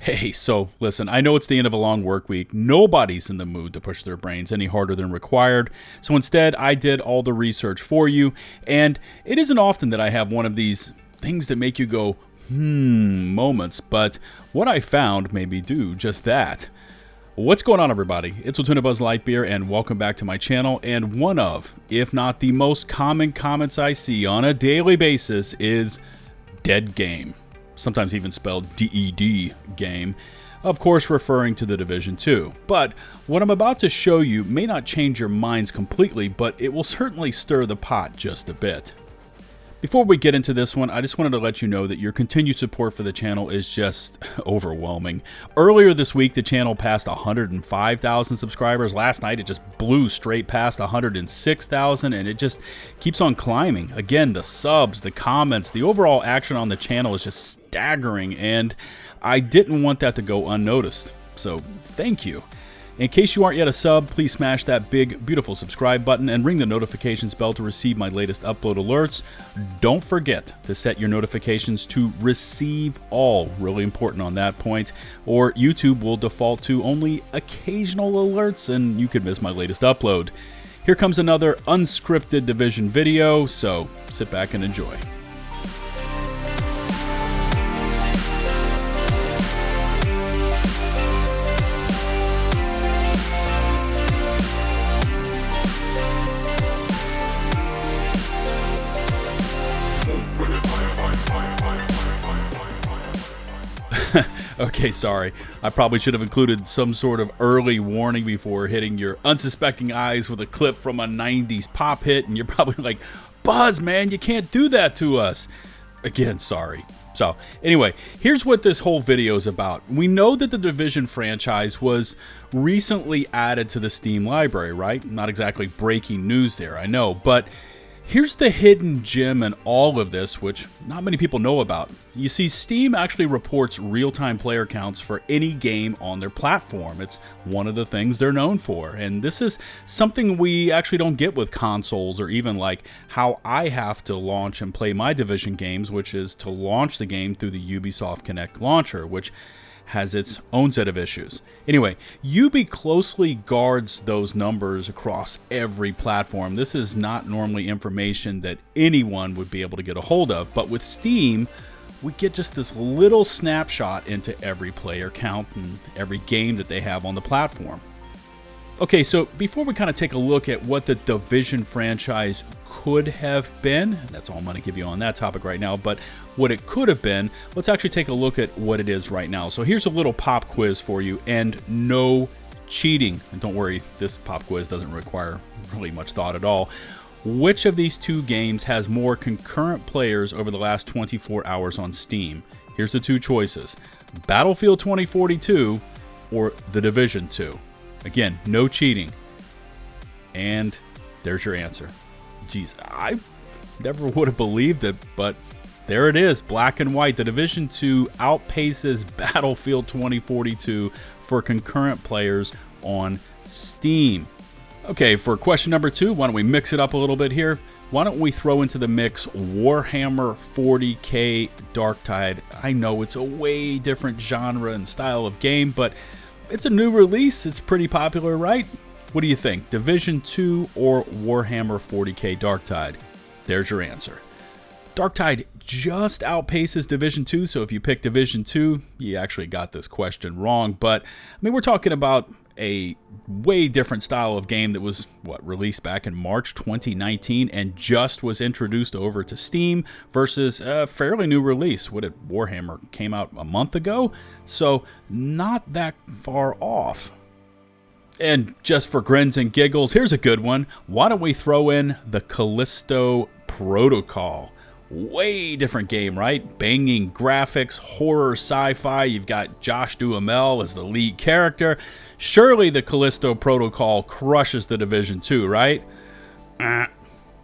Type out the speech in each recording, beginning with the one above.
Hey, so listen, I know it's the end of a long work week. Nobody's in the mood to push their brains any harder than required. So instead, I did all the research for you. And it isn't often that I have one of these things that make you go, moments. But what I found made me do just that. What's going on, everybody? It's LtBuzzLitebeer, and welcome back to my channel. And one of, if not the most common comments I see on a daily basis is dead game. Sometimes even spelled DED game, of course referring to the Division 2. But what I'm about to show you may not change your minds completely, but it will certainly stir the pot just a bit. Before we get into this one, I just wanted to let you know that your continued support for the channel is just overwhelming. Earlier this week, the channel passed 105,000 subscribers. Last night, it just blew straight past 106,000, and it just keeps on climbing. Again, the subs, the comments, the overall action on the channel is just staggering, and I didn't want that to go unnoticed. So, thank you. In case you aren't yet a sub, please smash that big, beautiful subscribe button and ring the notifications bell to receive my latest upload alerts. Don't forget to set your notifications to receive all, really important on that point, or YouTube will default to only occasional alerts and you could miss my latest upload. Here comes another unscripted Division video, so sit back and enjoy. Okay, sorry. I probably should have included some sort of early warning before hitting your unsuspecting eyes with a clip from a 90s pop hit, and you're probably like, Buzz, man, you can't do that to us. Again, sorry. So, anyway, here's what this whole video is about. We know that the Division franchise was recently added to the Steam library, right? Not exactly breaking news there, I know, but here's the hidden gem in all of this, which not many people know about. You see, Steam actually reports real-time player counts for any game on their platform. It's one of the things they're known for, and this is something we actually don't get with consoles, or even like how I have to launch and play my Division games, which is to launch the game through the Ubisoft Connect launcher, which has its own set of issues. Anyway, Ubi closely guards those numbers across every platform. This is not normally information that anyone would be able to get a hold of, but with Steam, we get just this little snapshot into every player count and every game that they have on the platform. Okay, so before we kind of take a look at what the Division franchise could have been, that's all I'm going to give you on that topic right now, but what it could have been, let's actually take a look at what it is right now. So here's a little pop quiz for you, and no cheating. And don't worry, this pop quiz doesn't require really much thought at all. Which of these two games has more concurrent players over the last 24 hours on Steam? Here's the two choices: Battlefield 2042 or The Division 2. Again, no cheating. And there's your answer. Jeez, I never would have believed it, but there it is, black and white. The Division 2 outpaces Battlefield 2042 for concurrent players on Steam. Okay, for question number 2, why don't we mix it up a little bit here? Why don't we throw into the mix Warhammer 40K Darktide? I know it's a way different genre and style of game, but it's a new release. It's pretty popular, right? What do you think? Division 2 or Warhammer 40K Darktide? There's your answer. Darktide just outpaces Division 2, so if you pick Division 2, you actually got this question wrong. But, I mean, we're talking about a way different style of game that was, released back in March 2019 and just was introduced over to Steam versus a fairly new release. Warhammer came out a month ago? So, not that far off. And just for grins and giggles, here's a good one. Why don't we throw in the Callisto Protocol? Way different game, right? Banging graphics, horror, sci-fi. You've got Josh Duhamel as the lead character. Surely the Callisto Protocol crushes the Division 2, right?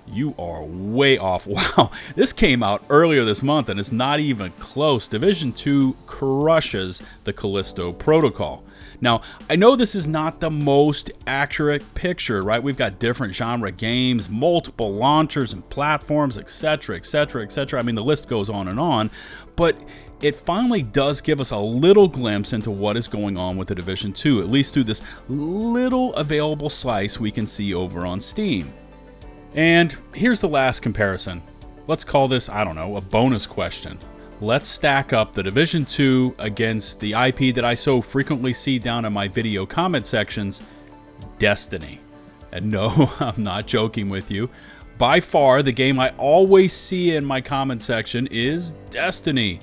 You are way off. Wow, this came out earlier this month and it's not even close. Division 2 crushes the Callisto Protocol. Now, I know this is not the most accurate picture, right? We've got different genre games, multiple launchers and platforms, etc., etc., etc. I mean, the list goes on and on, but it finally does give us a little glimpse into what is going on with the Division 2, at least through this little available slice we can see over on Steam. And here's the last comparison. Let's call this, I don't know, a bonus question. Let's stack up the Division 2 against the IP that I so frequently see down in my video comment sections, Destiny. And no, I'm not joking with you. By far, the game I always see in my comment section is Destiny.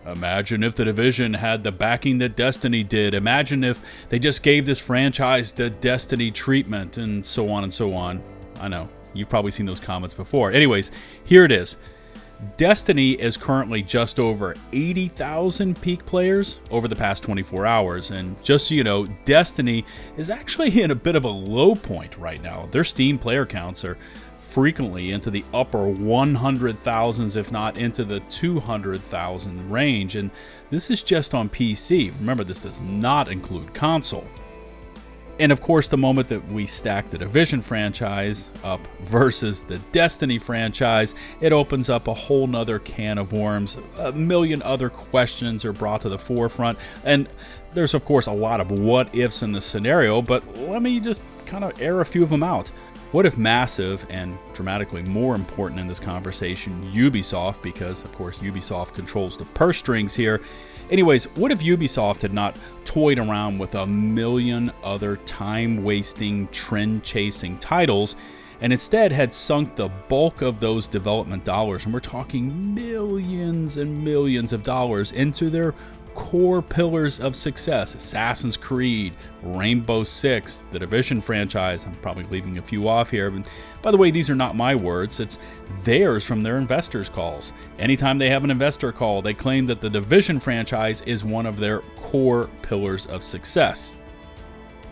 Imagine if the Division had the backing that Destiny did. Imagine if they just gave this franchise the Destiny treatment, and so on and so on. I know, you've probably seen those comments before. Anyways, here it is. Destiny is currently just over 80,000 peak players over the past 24 hours. And just so you know, Destiny is actually in a bit of a low point right now. Their Steam player counts are frequently into the upper 100,000s, if not into the 200,000 range. And this is just on PC. Remember, this does not include console. And of course, the moment that we stack the Division franchise up versus the Destiny franchise, it opens up a whole nother can of worms. A million other questions are brought to the forefront. And there's, of course, a lot of what ifs in this scenario, but let me just kind of air a few of them out. What if massive, and dramatically more important in this conversation, Ubisoft, because of course Ubisoft controls the purse strings here. Anyways, what if Ubisoft had not toyed around with a million other time-wasting, trend-chasing titles, and instead had sunk the bulk of those development dollars, and we're talking millions and millions of dollars, into their core pillars of success: Assassin's Creed, Rainbow Six, the Division franchise. I'm probably leaving a few off here, but by the way, these are not my words. It's theirs from their investors' calls. Anytime they have an investor call, they claim that the Division franchise is one of their core pillars of success.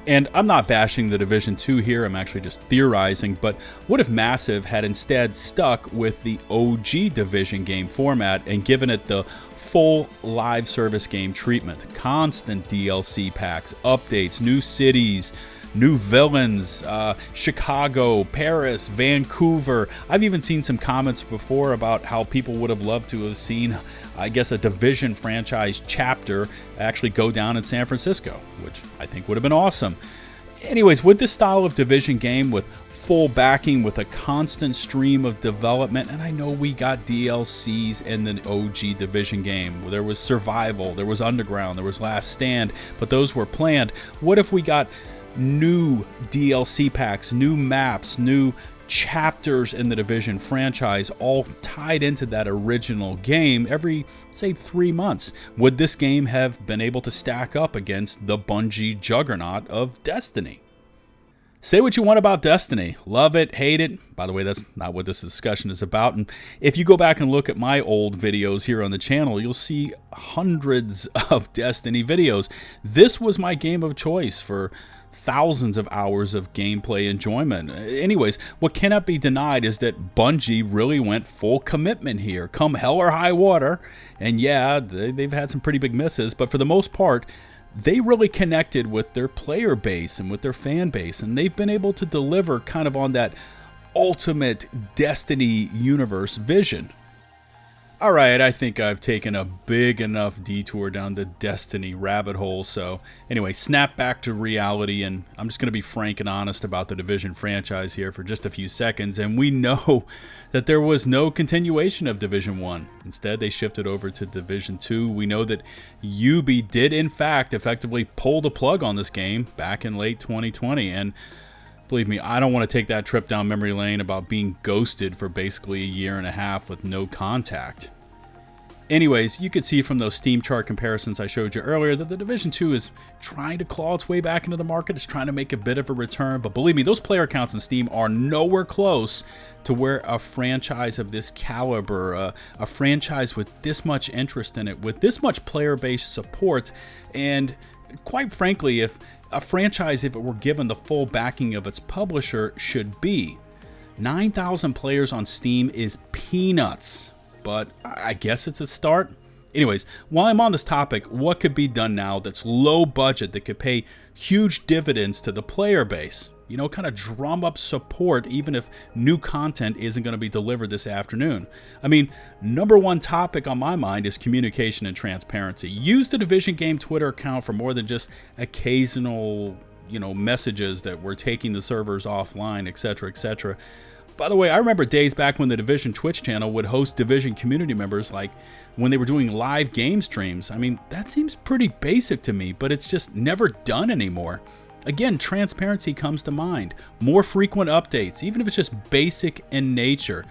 And I'm not bashing the Division 2 here, I'm actually just theorizing, but what if Massive had instead stuck with the OG Division game format and given it the full live service game treatment? Constant DLC packs, updates, new cities, new villains, Chicago, Paris, Vancouver. I've even seen some comments before about how people would have loved to have seen, I guess, a Division franchise chapter actually go down in San Francisco, which I think would have been awesome. Anyways, with this style of Division game with full backing, with a constant stream of development, and I know we got DLCs in the OG Division game. There was Survival, there was Underground, there was Last Stand, but those were planned. What if we got new DLC packs, new maps, new chapters in the Division franchise, all tied into that original game every, say, 3 months? Would this game have been able to stack up against the Bungie juggernaut of Destiny? Say what you want about Destiny. Love it, hate it. By the way, that's not what this discussion is about. And if you go back and look at my old videos here on the channel, you'll see hundreds of Destiny videos. This was my game of choice for thousands of hours of gameplay enjoyment. Anyways, what cannot be denied is that Bungie really went full commitment here, come hell or high water. And yeah, they've had some pretty big misses, but for the most part, they really connected with their player base and with their fan base, and they've been able to deliver kind of on that ultimate Destiny universe vision. Alright, I think I've taken a big enough detour down the Destiny rabbit hole, so anyway, snap back to reality, and I'm just going to be frank and honest about the Division franchise here for just a few seconds, and we know that there was no continuation of Division 1. Instead, they shifted over to Division 2. We know that Ubi did, in fact, effectively pull the plug on this game back in late 2020, and believe me, I don't want to take that trip down memory lane about being ghosted for basically a year and a half with no contact. Anyways, you could see from those Steam chart comparisons I showed you earlier that the Division 2 is trying to claw its way back into the market. It's trying to make a bit of a return, but believe me, those player counts in Steam are nowhere close to where a franchise of this caliber, a franchise with this much interest in it, with this much player-based support, and quite frankly, if a franchise, if it were given the full backing of its publisher, should be. 9,000 players on Steam is peanuts, but I guess it's a start. Anyways, while I'm on this topic, what could be done now that's low budget that could pay huge dividends to the player base? You know, kind of drum up support even if new content isn't going to be delivered this afternoon. I mean, number one topic on my mind is communication and transparency. Use the Division Game Twitter account for more than just occasional, you know, messages that we're taking the servers offline, etc., etc. By the way, I remember days back when the Division Twitch channel would host Division community members, like when they were doing live game streams. I mean, that seems pretty basic to me, but it's just never done anymore. Again, transparency comes to mind. More frequent updates, even if it's just basic in nature.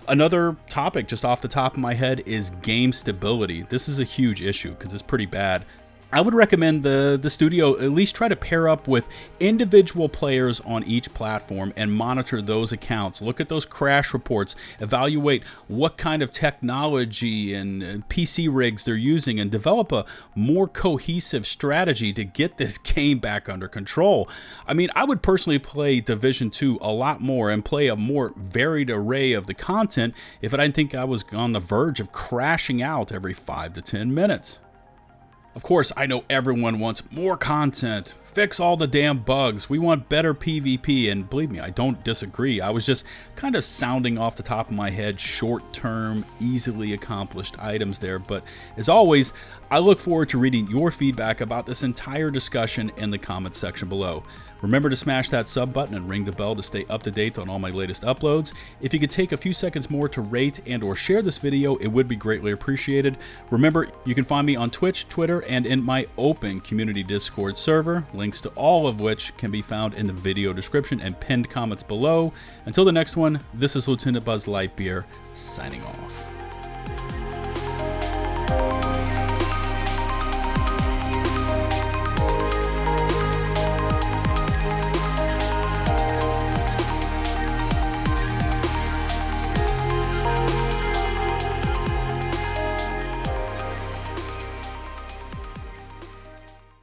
Another topic just off the top of my head is game stability. This is a huge issue because it's pretty bad. I would recommend the studio at least try to pair up with individual players on each platform and monitor those accounts. Look at those crash reports, evaluate what kind of technology and PC rigs they're using, and develop a more cohesive strategy to get this game back under control. I mean, I would personally play Division 2 a lot more and play a more varied array of the content if I didn't think I was on the verge of crashing out every 5 to 10 minutes. Of course, I know everyone wants more content, fix all the damn bugs, we want better PvP, and believe me, I don't disagree. I was just kind of sounding off the top of my head short-term, easily accomplished items there, but as always, I look forward to reading your feedback about this entire discussion in the comments section below. Remember to smash that sub button and ring the bell to stay up to date on all my latest uploads. If you could take a few seconds more to rate and or share this video, it would be greatly appreciated. Remember, you can find me on Twitch, Twitter, and in my open community Discord server, links to all of which can be found in the video description and pinned comments below. Until the next one, this is LtBuzzLitebeer signing off.